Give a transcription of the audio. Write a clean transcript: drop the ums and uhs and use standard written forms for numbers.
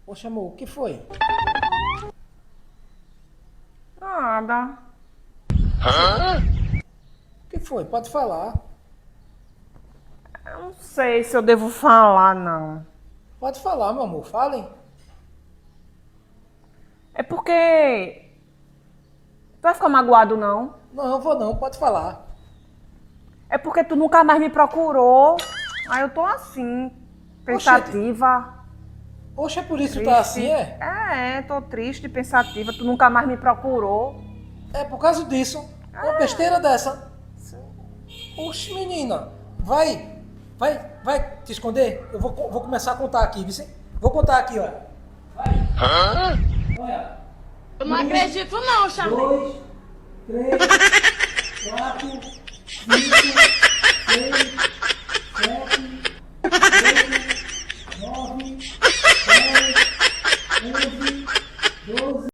Poxa, amor, o que foi? Nada. O que foi? Pode falar. Eu não sei se eu devo falar, não. Pode falar, meu amor. Fale. É porque... Tu vai ficar magoado, não? Não, eu vou não. Pode falar. É porque tu nunca mais me procurou. Aí eu tô assim, pensativa. Poxa, é por isso que tu Triste. tá assim, é? Tô triste, pensativa. Tu nunca mais me procurou. É por causa disso. Uma besteira dessa. Oxe, menina. Vai te esconder? Eu vou começar a contar aqui, viu? Vou contar aqui, olha. Vai. Olha. Eu não acredito não, Charlie. 2, 3, 4, 5, 6,